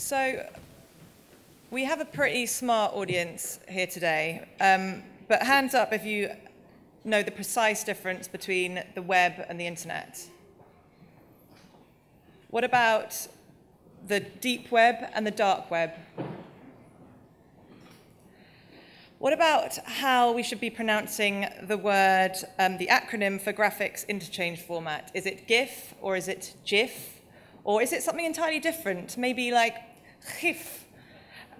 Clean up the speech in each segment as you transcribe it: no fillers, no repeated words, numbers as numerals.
So we have a pretty smart audience here today, but hands up if you know the precise difference between the web and the internet. What about the deep web and the dark web? What about how we should be pronouncing the word, the acronym for graphics interchange format? Is it GIF or is it GIF? Or is it something entirely different, maybe like GIF?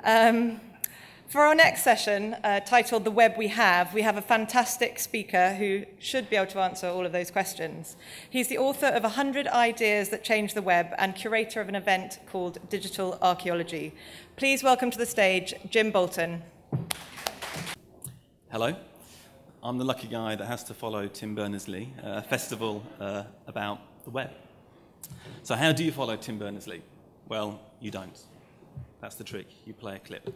For our next session, titled The Web We Have a fantastic speaker who should be able to answer all of those questions. He's the author of 100 Ideas That Change the Web and curator of an event called Digital Archaeology. Please welcome to the stage, Jim Bolton. Hello. I'm the lucky guy that has to follow Tim Berners-Lee, a festival about the web. So how do you follow Tim Berners-Lee? Well, you don't. That's the trick. You play a clip.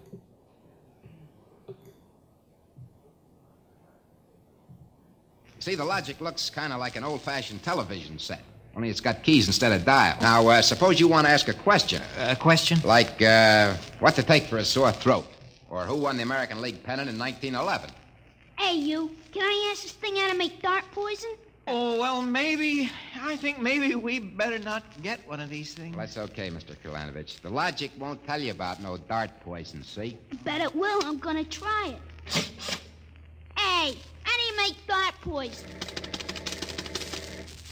See, the logic looks kind of like an old-fashioned television set, only it's got keys instead of dial. Now, suppose you want to ask a question. A question? Like, what to take for a sore throat? Or who won the American League pennant in 1911? Hey, you. Can I ask this thing how to make dart poison? Oh, well, I think maybe we better not get one of these things. Well, that's okay, Mr. Kalanovich. The logic won't tell you about no dart poison, see? Bet it will. I'm gonna try it. Hey, how do you make dart poison?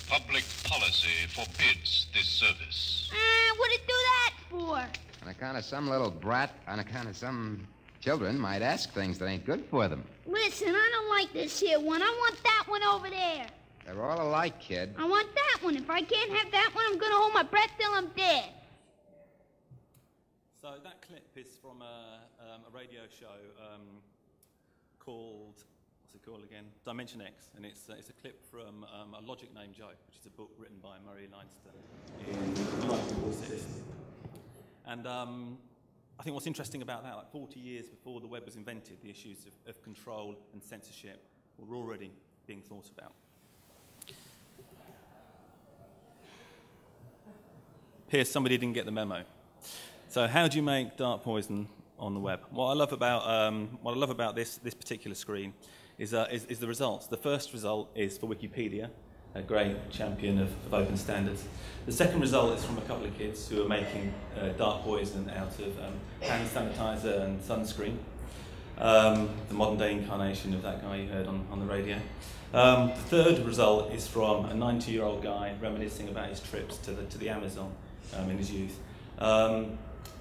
Public policy forbids this service. What'd it do that for? On account of some little brat, on account of some children might ask things that ain't good for them. Listen, I don't like this here one. I want that one over there. They're all alike, kid. I want that one. If I can't have that one, I'm gonna hold my breath till I'm dead. So that clip is from a radio show called, what's it called again? Dimension X, and it's a clip from A Logic Named Joe, which is a book written by Murray Leinster in 1946. And I think what's interesting about that, like 40 years before the web was invented, the issues of control and censorship were already being thought about. Here, somebody didn't get the memo. So how do you make dart poison on the web? What I love about this particular screen is the results. The first result is for Wikipedia, a great champion of open standards. The second result is from a couple of kids who are making dart poison out of hand sanitizer and sunscreen. The modern day incarnation of that guy you heard on the radio. The third result is from a 90-year-old guy reminiscing about his trips to the Amazon in his youth. And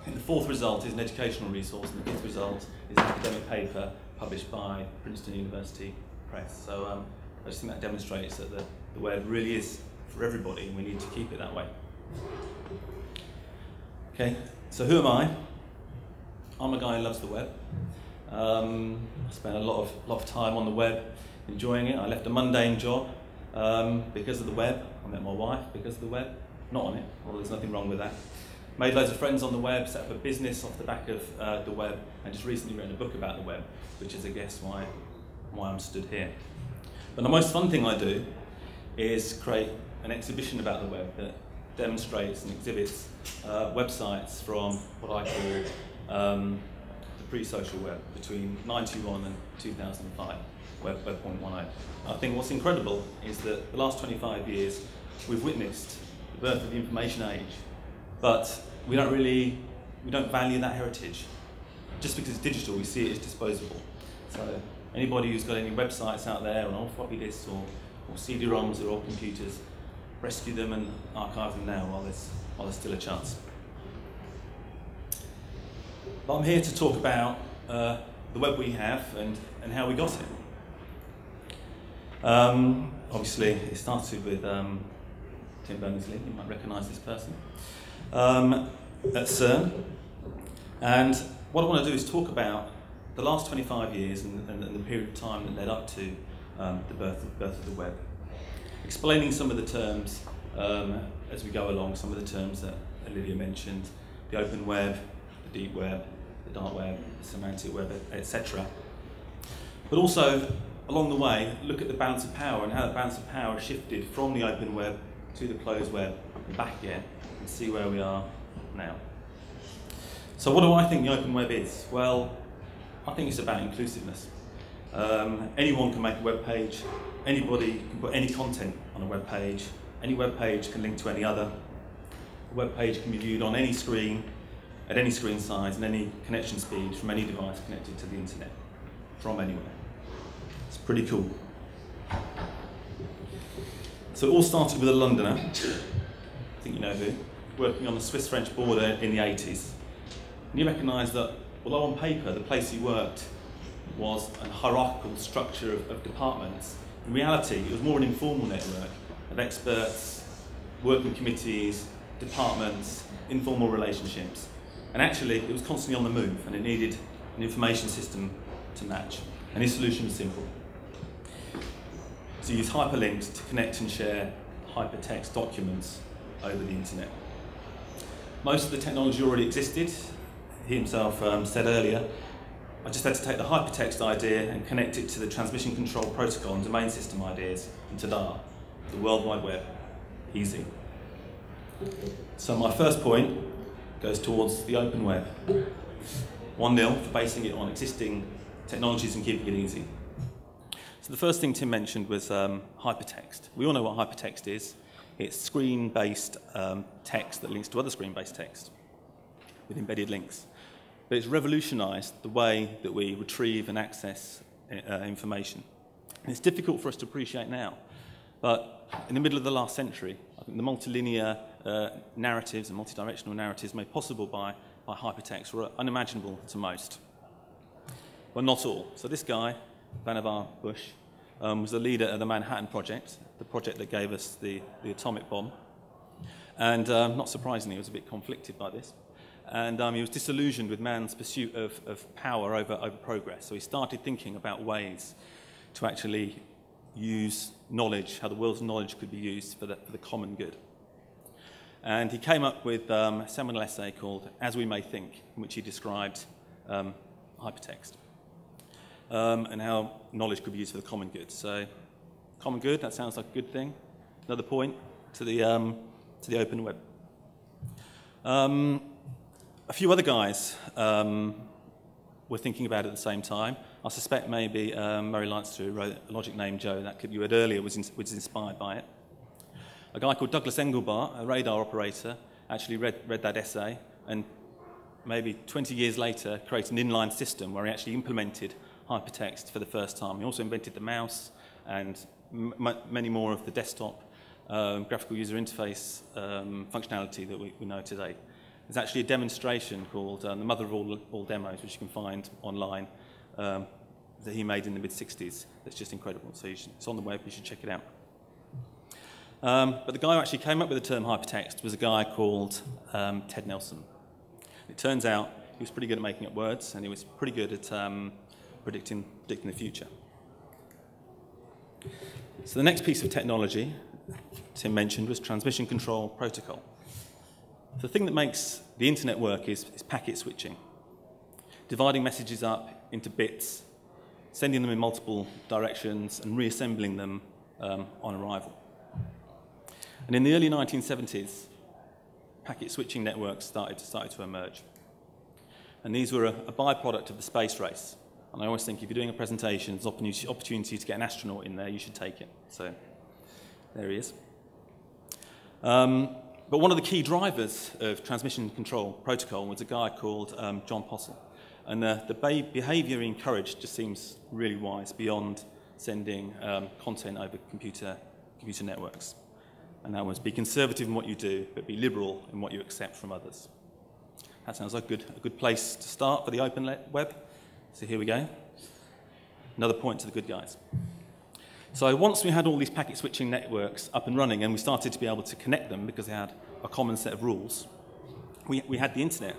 the fourth result is an educational resource, and the fifth result is an academic paper published by Princeton University Press. So I just think that demonstrates that the web really is for everybody, and we need to keep it that way. Okay, so who am I? I'm a guy who loves the web. I spent a lot of time on the web, enjoying it. I left a mundane job because of the web. I met my wife because of the web. Not on it, well, there's nothing wrong with that. Made loads of friends on the web, set up a business off the back of the web, and just recently written a book about the web, which is, I guess, why I'm stood here. But the most fun thing I do is create an exhibition about the web that demonstrates and exhibits websites from what I call the pre-social web, between 91 and 2005, Web 1.10. I think what's incredible is that the last 25 years we've witnessed the birth of the information age, but we don't value that heritage. Just because it's digital, we see it as disposable. So anybody who's got any websites out there on old floppy disks or CD-ROMs or old computers, rescue them and archive them now while there's still a chance. But I'm here to talk about the web we have and how we got it. Obviously, it started with Tim Berners-Lee. You might recognise this person at CERN. And what I want to do is talk about the last 25 years and the period of time that led up to the birth of the web. Explaining some of the terms as we go along, some of the terms that Lydia mentioned, the open web, the deep web, the dark web, the semantic web, etc. But also, along the way, look at the balance of power and how the balance of power shifted from the open web to the closed web and back again, and see where we are now. So what do I think the open web is? Well, I think it's about inclusiveness. Anyone can make a web page, anybody can put any content on a web page, any web page can link to any other. A web page can be viewed on any screen, at any screen size and any connection speed from any device connected to the internet, from anywhere. It's pretty cool. So it all started with a Londoner, I think you know who, working on the Swiss-French border in the 80s. And he recognised that, although on paper the place he worked was a hierarchical structure of departments, in reality it was more an informal network of experts, working committees, departments, informal relationships. And actually it was constantly on the move and it needed an information system to match. And his solution was simple. To use hyperlinks to connect and share hypertext documents over the internet. Most of the technology already existed. He himself said earlier, I just had to take the hypertext idea and connect it to the transmission control protocol and domain system ideas, and ta-da, the World Wide Web. Easy. So my first point goes towards the open web. 1-0 for basing it on existing technologies and keeping it easy. So the first thing Tim mentioned was hypertext. We all know what hypertext is. It's screen-based text that links to other screen-based text with embedded links. But it's revolutionised the way that we retrieve and access information. And it's difficult for us to appreciate now. But in the middle of the last century, I think the multilinear narratives and multidirectional narratives made possible by hypertext were unimaginable to most. Well, not all. So this guy, Vannevar Bush, was the leader of the Manhattan Project, the project that gave us the atomic bomb. And not surprisingly, he was a bit conflicted by this. And he was disillusioned with man's pursuit of power over progress. So he started thinking about ways to actually use knowledge, how the world's knowledge could be used for the common good. And he came up with a seminal essay called As We May Think, in which he described hypertext and how knowledge could be used for the common good. So, common good, that sounds like a good thing. Another point to the open web. A few other guys were thinking about it at the same time. I suspect maybe Murray Leinster, who wrote a logic named Joe, that clip you heard earlier, was inspired by it. A guy called Douglas Engelbart, a radar operator, actually read that essay and maybe 20 years later created an inline system where he actually implemented hypertext for the first time. He also invented the mouse and many more of the desktop graphical user interface functionality that we know today. There's actually a demonstration called The Mother of All Demos, which you can find online, that he made in the mid-60s. That's just incredible. So it's on the web, you should check it out. But the guy who actually came up with the term hypertext was a guy called Ted Nelson. It turns out he was pretty good at making up words, and he was pretty good at predicting the future. So the next piece of technology Tim mentioned was transmission control protocol. The thing that makes the internet work is packet switching, dividing messages up into bits, sending them in multiple directions and reassembling them on arrival. And in the early 1970s, packet switching networks started to emerge. And these were a byproduct of the space race. And I always think if you're doing a presentation, there's an opportunity to get an astronaut in there, you should take it. So there he is. But one of the key drivers of transmission control protocol was a guy called John Possel. And the behaviour he encouraged just seems really wise beyond sending content over computer networks. And that was be conservative in what you do, but be liberal in what you accept from others. That sounds like a good place to start for the open web. So here we go. Another point to the good guys. So once we had all these packet switching networks up and running and we started to be able to connect them because they had a common set of rules, we had the internet.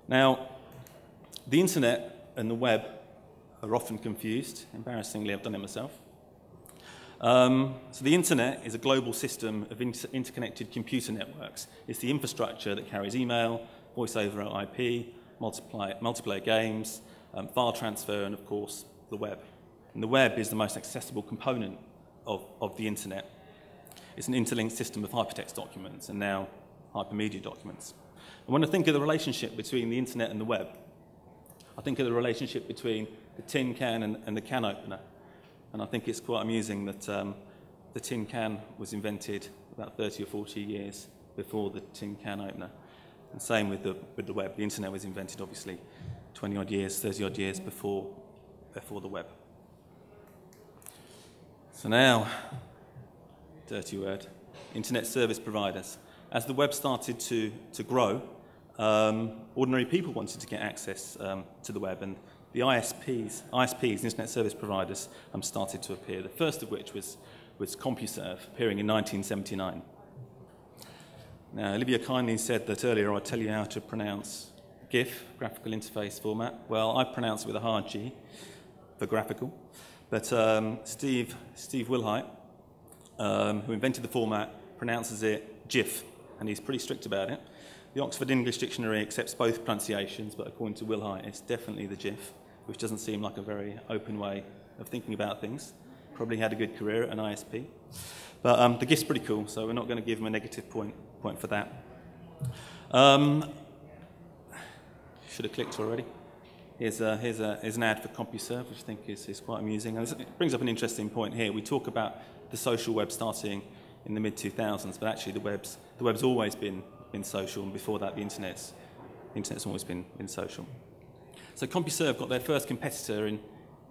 Now, the internet and the web are often confused. Embarrassingly, I've done it myself. So the internet is a global system of interconnected computer networks. It's the infrastructure that carries email, voice over IP, multiplayer games, file transfer, and of course, the web. And the web is the most accessible component of the internet. It's an interlinked system of hypertext documents and now hypermedia documents. And when I think of the relationship between the internet and the web, I think of the relationship between the tin can and the can opener. And I think it's quite amusing that the tin can was invented about 30 or 40 years before the tin can opener. And same with the web. The internet was invented, obviously, 20-odd years, 30-odd years before the web. So now, dirty word, internet service providers. As the web started to grow, ordinary people wanted to get access to the web, and the ISPs, internet service providers, started to appear. The first of which was CompuServe, appearing in 1979. Now, Olivia kindly said that earlier I'd tell you how to pronounce GIF, graphical interface format. Well, I pronounce it with a hard G for graphical. But Steve Wilhite, who invented the format, pronounces it GIF, and he's pretty strict about it. The Oxford English Dictionary accepts both pronunciations, but according to Wilhite, it's definitely the GIF, which doesn't seem like a very open way of thinking about things. Probably had a good career at an ISP. But the GIF's pretty cool, so we're not going to give him a negative point for that. Should have clicked already. Here's an ad for CompuServe, which I think is quite amusing. And it brings up an interesting point here. We talk about the social web starting in the mid-2000s, but actually the web's always been social, and before that the internet's always been social. So CompuServe got their first competitor in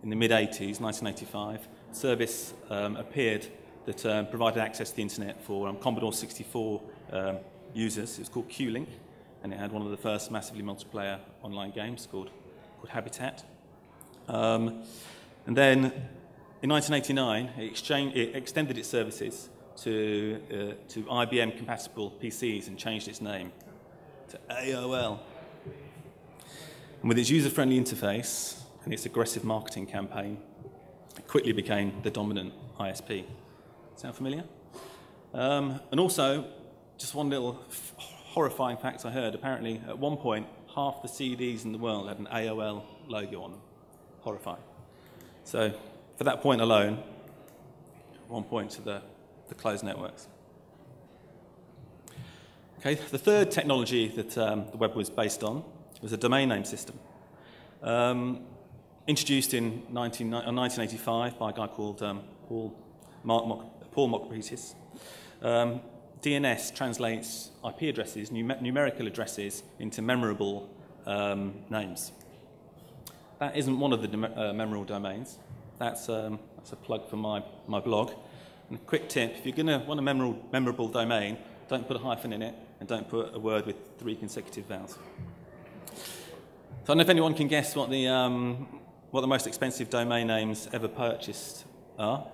the mid-80s, 1985. A service appeared that provided access to the internet for Commodore 64 users. It was called Q-Link, and it had one of the first massively multiplayer online games called Habitat. And then in 1989, it extended its services to IBM-compatible PCs and changed its name to AOL. And with its user-friendly interface and its aggressive marketing campaign, it quickly became the dominant ISP. Sound familiar? And also, just one little horrifying fact I heard, apparently at one point, half the CDs in the world had an AOL logo on them. Horrifying. So, for that point alone, 1 point to the closed networks. Okay, the third technology that the web was based on was a domain name system. Introduced in 1985 by a guy called Paul Mockpetis. DNS translates IP addresses, numerical addresses, into memorable names. That isn't one of the memorable domains. That's a plug for my blog. And a quick tip, if you're going to want a memorable domain, don't put a hyphen in it and don't put a word with 3 consecutive vowels. So I don't know if anyone can guess what the most expensive domain names ever purchased are,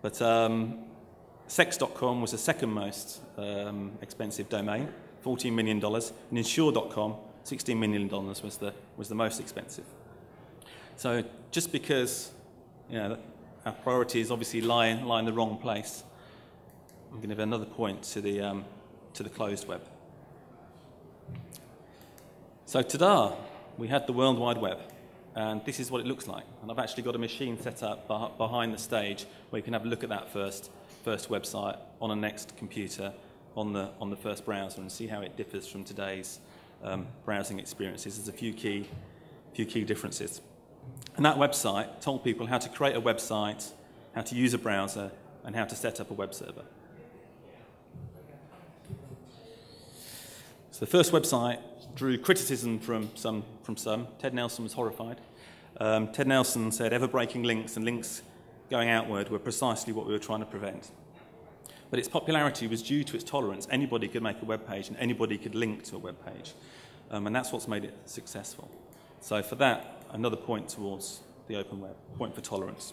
but sex.com was the second most expensive domain, $14 million, and insure.com, $16 million was the most expensive. So just because our priorities obviously lie in the wrong place, I'm going to give another point to the closed web. So ta-da, we had the World Wide Web, and this is what it looks like. And I've actually got a machine set up behind the stage where you can have a look at that first website on a next computer on the first browser and see how it differs from today's browsing experiences. There's a few key differences. And that website told people how to create a website, how to use a browser, and how to set up a web server. So the first website drew criticism from some. Ted Nelson was horrified. Ted Nelson said ever-breaking links and links going outward were precisely what we were trying to prevent. But its popularity was due to its tolerance. Anybody could make a web page and anybody could link to a web page. And that's what's made it successful. So for that, another point towards the open web, point for tolerance.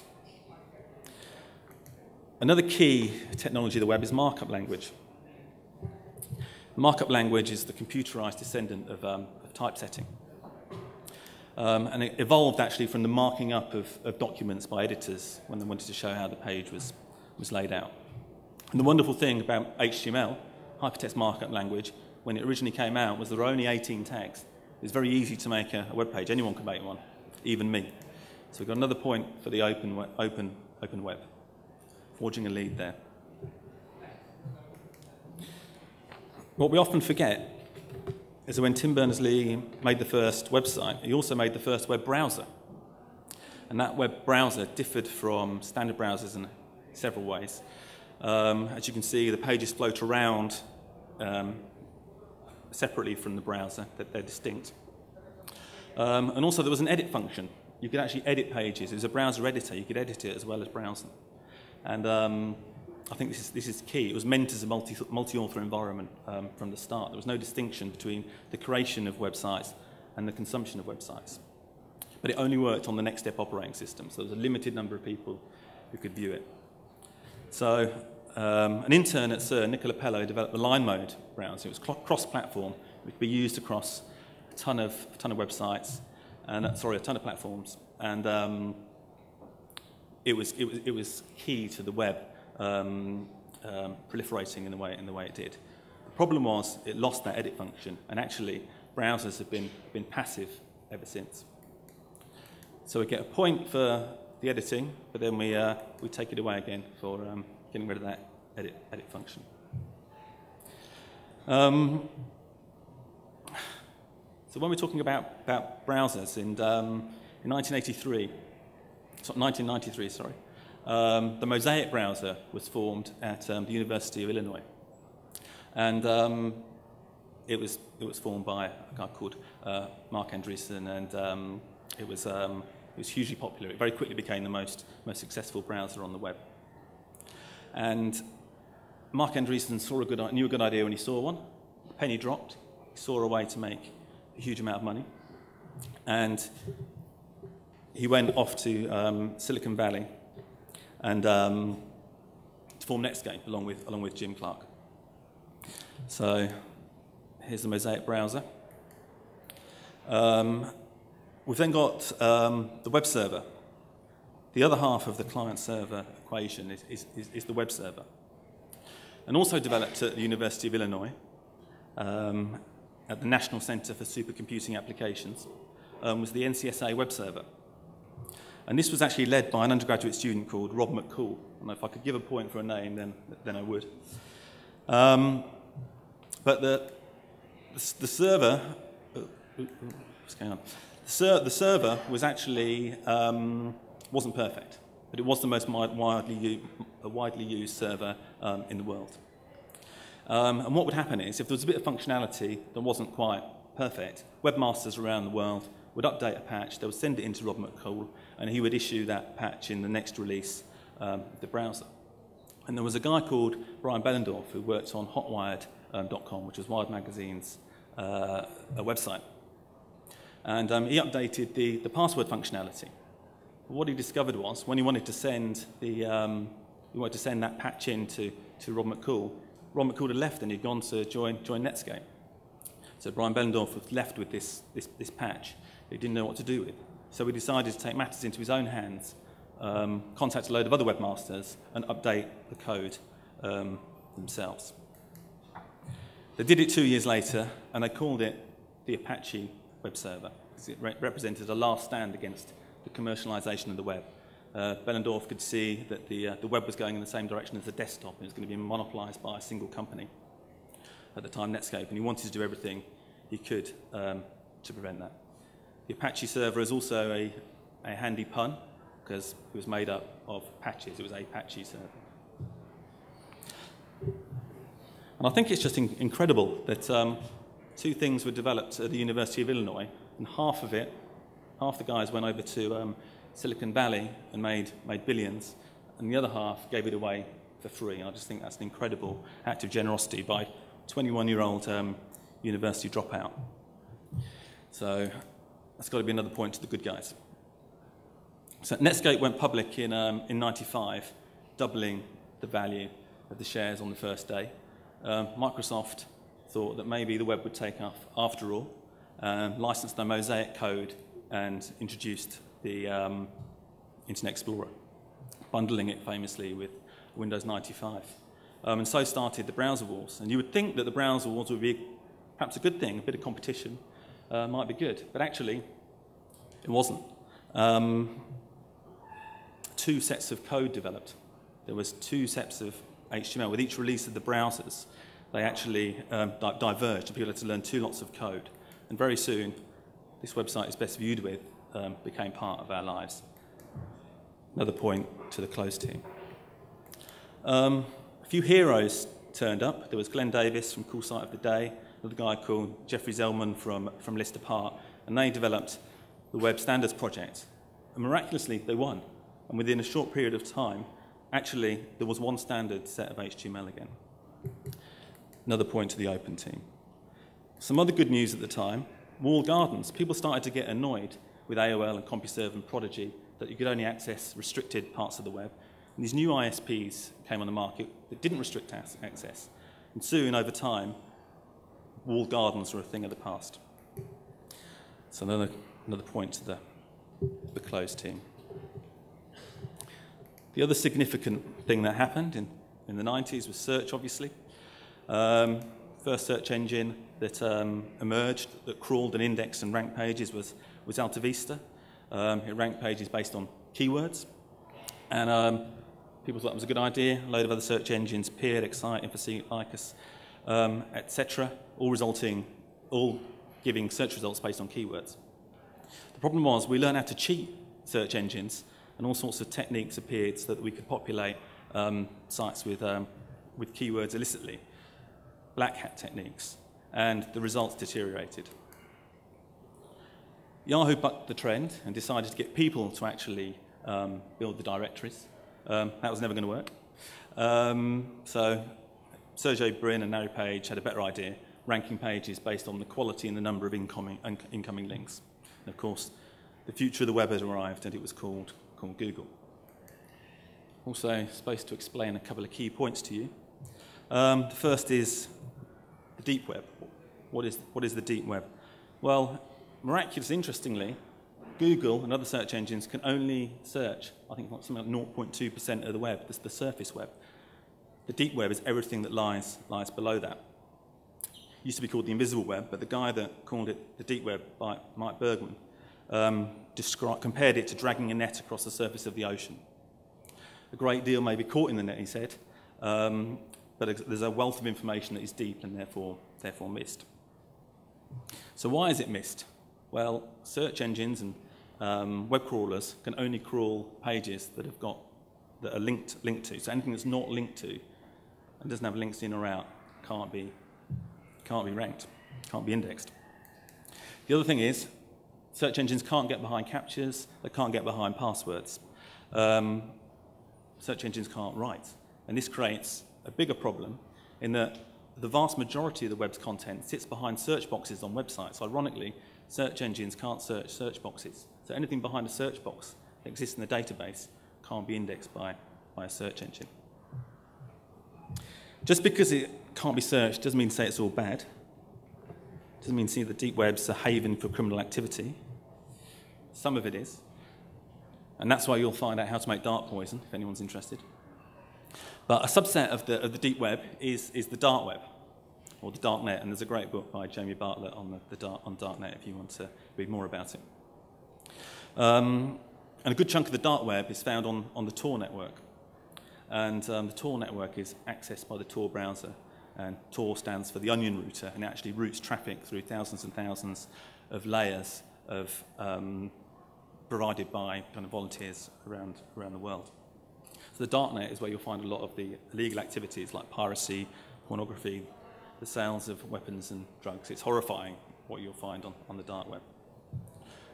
Another key technology of the web is markup language. Markup language is the computerized descendant of typesetting. And it evolved actually from the marking up of documents by editors when they wanted to show how the page was laid out. And the wonderful thing about HTML, hypertext markup language, when it originally came out, was there were only 18 tags. It was very easy to make a web page. Anyone could make one, even me. So we've got another point for the open web, forging a lead there. What we often forget is that when Tim Berners-Lee made the first website, he also made the first web browser. And that web browser differed from standard browsers in several ways. As you can see, the pages float around separately from the browser, that they're distinct. And also there was an edit function. You could actually edit pages. It was a browser editor. You could edit it as well as browse them. And I think this is key. It was meant as a multi-author environment from the start. There was no distinction between the creation of websites and the consumption of websites. But it only worked on the Next Step operating system, so there was a limited number of people who could view it. So an intern at CERN, Nicola Pello, developed the line mode browser. It was cross-platform. It could be used across a ton of websites, and a ton of platforms, and it was key to the web proliferating in the way it did. The problem was it lost that edit function, and actually browsers have been passive ever since. So we get a point for the editing, but then we take it away again for getting rid of that edit function. So when we're talking about browsers in 1993, the Mosaic browser was formed at the University of Illinois, and it was formed by a guy called Mark Andreessen, and it was hugely popular. It very quickly became the most successful browser on the web. And Mark Andreessen knew a good idea when he saw one. The penny dropped. He saw a way to make a huge amount of money, and he went off to Silicon Valley and to form Netscape along with Jim Clark. So here's the Mosaic browser. We've then got the web server. The other half of the client-server equation is the web server. And also developed at the University of Illinois, at the National Center for Supercomputing Applications, was the NCSA web server. And this was actually led by an undergraduate student called Rob McCool. And if I could give a point for a name, then I would. But the server, what's going on? The server was actually wasn't perfect, but it was the most widely used server in the world. And what would happen is, if there was a bit of functionality that wasn't quite perfect, webmasters around the world would update a patch, they would send it into Rob McCool, and he would issue that patch in the next release of the browser. And there was a guy called Brian Behlendorf who worked on hotwired.com, which was Wired Magazine's a website. And he updated the password functionality. But what he discovered was, when he wanted to send that patch in to Rob McCool had left and he'd gone to join Netscape. So Brian Behlendorf was left with this patch that he didn't know what to do with. So he decided to take matters into his own hands, contact a load of other webmasters, and update the code themselves. They did it 2 years later, and they called it the Apache web server, because it represented a last stand against the commercialization of the web. Behlendorf could see that the web was going in the same direction as the desktop, and it was going to be monopolized by a single company, at the time Netscape, and he wanted to do everything he could to prevent that. The Apache server is also a handy pun, because it was made up of patches. It was a Apache server. And I think it's just incredible that two things were developed at the University of Illinois, and half the guys went over to Silicon Valley and made billions, and the other half gave it away for free. And I just think that's an incredible act of generosity by 21-year-old university dropout. So that's got to be another point to the good guys. So Netscape went public in 95, doubling the value of the shares on the first day. Microsoft thought that maybe the web would take off after all, licensed their Mosaic code and introduced the Internet Explorer, bundling it famously with Windows 95. And so started the browser wars. And you would think that the browser wars would be perhaps a good thing, a bit of competition might be good, but actually it wasn't. Two sets of code developed. There was two sets of HTML. With each release of the browsers, they actually diverged, and people had to learn 2 lots of code. And very soon, this website is best viewed with became part of our lives. Another point to the close team. A few heroes turned up. There was Glenn Davis from Cool Site of the Day, another guy called Jeffrey Zellman from Lister Park, and they developed the Web Standards Project. And miraculously, they won. And within a short period of time, actually, there was one standard set of HTML again. Another point to the open team. Some other good news at the time, walled gardens. People started to get annoyed with AOL and CompuServe and Prodigy that you could only access restricted parts of the web. And these new ISPs came on the market that didn't restrict access. And soon, over time, walled gardens were a thing of the past. So another point to the closed team. The other significant thing that happened in the 90s was search, obviously. First search engine that emerged, that crawled and indexed and ranked pages was Alta Vista. It ranked pages based on keywords. And people thought it was a good idea. A load of other search engines appeared, Excite, Infoseek, Lycus, etc., all giving search results based on keywords. The problem was we learned how to cheat search engines, and all sorts of techniques appeared so that we could populate sites with keywords illicitly, black hat techniques, and the results deteriorated. Yahoo bucked the trend and decided to get people to actually build the directories. That was never going to work. So Sergey Brin and Larry Page had a better idea, ranking pages based on the quality and the number of incoming links. And of course, the future of the web had arrived, and it was called Google. Also, supposed to explain a couple of key points to you. The first is the deep web. What is the deep web? Well, miraculously, interestingly, Google and other search engines can only search, I think, something like 0.2% of the web, the surface web. The deep web is everything that lies below that. It used to be called the invisible web, but the guy that called it the deep web, Mike Bergman, compared it to dragging a net across the surface of the ocean. A great deal may be caught in the net, he said, but there's a wealth of information that is deep and therefore missed. So why is it missed? Well, search engines and web crawlers can only crawl pages that are linked to. So anything that's not linked to and doesn't have links in or out can't be ranked, can't be indexed. The other thing is, search engines can't get behind captchas, they can't get behind passwords. Search engines can't write. And this creates a bigger problem in that the vast majority of the web's content sits behind search boxes on websites. Ironically, search engines can't search boxes. So anything behind a search box that exists in the database can't be indexed by a search engine. Just because it can't be searched doesn't mean to say it's all bad. Doesn't mean to say the deep web's a haven for criminal activity. Some of it is. And that's why you'll find out how to make dart poison, if anyone's interested. But a subset of the deep web is the dark web, or the dark net, and there's a great book by Jamie Bartlett on darknet if you want to read more about it. And a good chunk of the dark web is found on the Tor network. And the Tor network is accessed by the Tor browser, and Tor stands for the onion router, and it actually routes traffic through thousands and thousands of layers provided by kind of volunteers around the world. So the darknet is where you'll find a lot of the illegal activities like piracy, pornography, the sales of weapons and drugs. It's horrifying what you'll find on the dark web.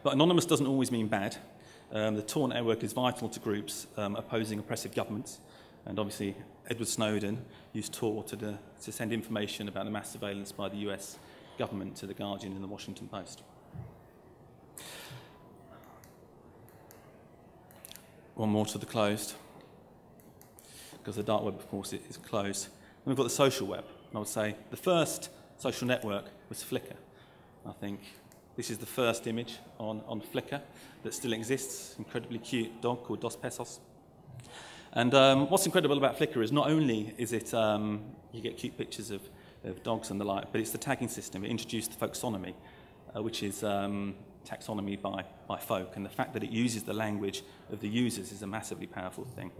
But anonymous doesn't always mean bad. The Tor network is vital to groups opposing oppressive governments. And obviously, Edward Snowden used Tor to send information about the mass surveillance by the US government to The Guardian and the Washington Post. One more to the closed, because the dark web, of course, is closed. And we've got the social web. And I would say the first social network was Flickr. I think this is the first image on Flickr that still exists. Incredibly cute dog called Dos Pesos. And what's incredible about Flickr is not only is it you get cute pictures of dogs and the like, but it's the tagging system. It introduced the folksonomy, which is taxonomy by folk, and the fact that it uses the language of the users is a massively powerful thing.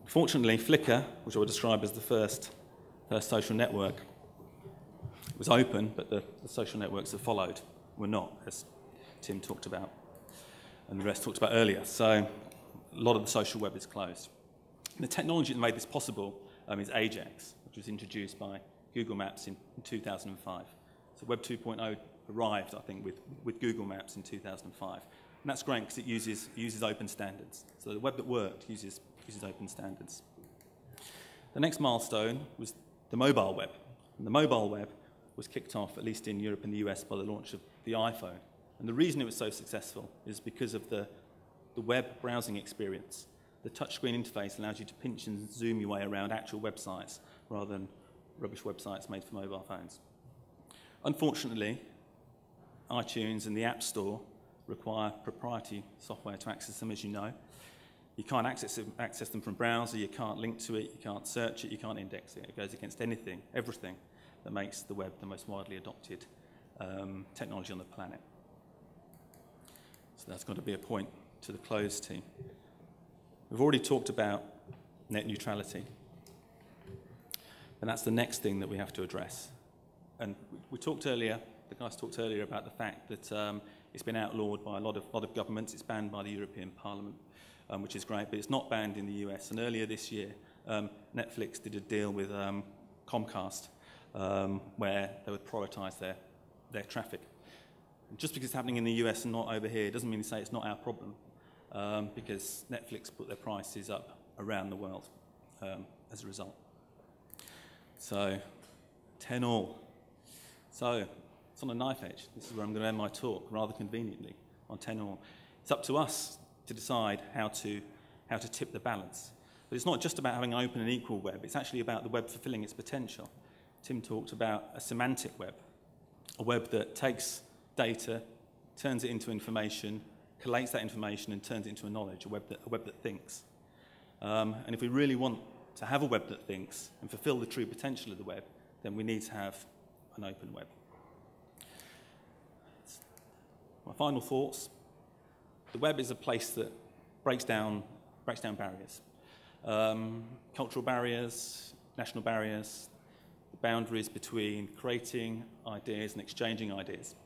Fortunately, Flickr, which I would describe as the first first social network was open, but the social networks that followed were not, as Tim talked about and the rest talked about earlier. So a lot of the social web is closed. And the technology that made this possible is Ajax, which was introduced by Google Maps in 2005. So Web 2.0 arrived, I think, with Google Maps in 2005. And that's great because it uses open standards. So the web that worked uses open standards. The next milestone was the mobile web. And the mobile web was kicked off, at least in Europe and the US, by the launch of the iPhone. And the reason it was so successful is because of the web browsing experience. The touchscreen interface allows you to pinch and zoom your way around actual websites rather than rubbish websites made for mobile phones. Unfortunately, iTunes and the App Store require proprietary software to access them, as you know. You can't access them from browser, you can't link to it, you can't search it, you can't index it. It goes against everything that makes the web the most widely adopted technology on the planet. So that's got to be a point to the close team. We've already talked about net neutrality, and that's the next thing that we have to address. And we talked earlier, the guys talked earlier about the fact that it's been outlawed by a lot of governments. It's banned by the European Parliament, which is great, but it's not banned in the US. And earlier this year, Netflix did a deal with Comcast where they would prioritise their traffic. And just because it's happening in the US and not over here doesn't mean to say it's not our problem, because Netflix put their prices up around the world as a result. So, 10-all. So, it's on a knife edge. This is where I'm going to end my talk, rather conveniently, on 10-all. It's up to us to decide how to tip the balance. But it's not just about having an open and equal web. It's actually about the web fulfilling its potential. Tim talked about a semantic web, a web that takes data, turns it into information, collates that information and turns it into a knowledge, a web that thinks. And if we really want to have a web that thinks and fulfill the true potential of the web, then we need to have an open web. My final thoughts. The web is a place that breaks down barriers. Cultural barriers, national barriers, the boundaries between creating ideas and exchanging ideas.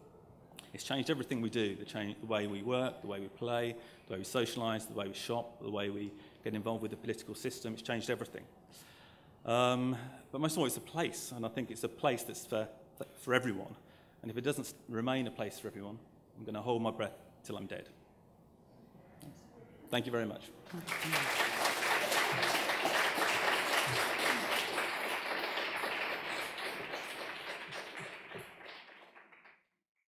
It's changed everything we do, the way we work, the way we play, the way we socialise, the way we shop, the way we get involved with the political system. It's changed everything. But most of all, it's a place, and I think it's a place that's for everyone. And if it doesn't remain a place for everyone, I'm going to hold my breath till I'm dead. Thank you very much.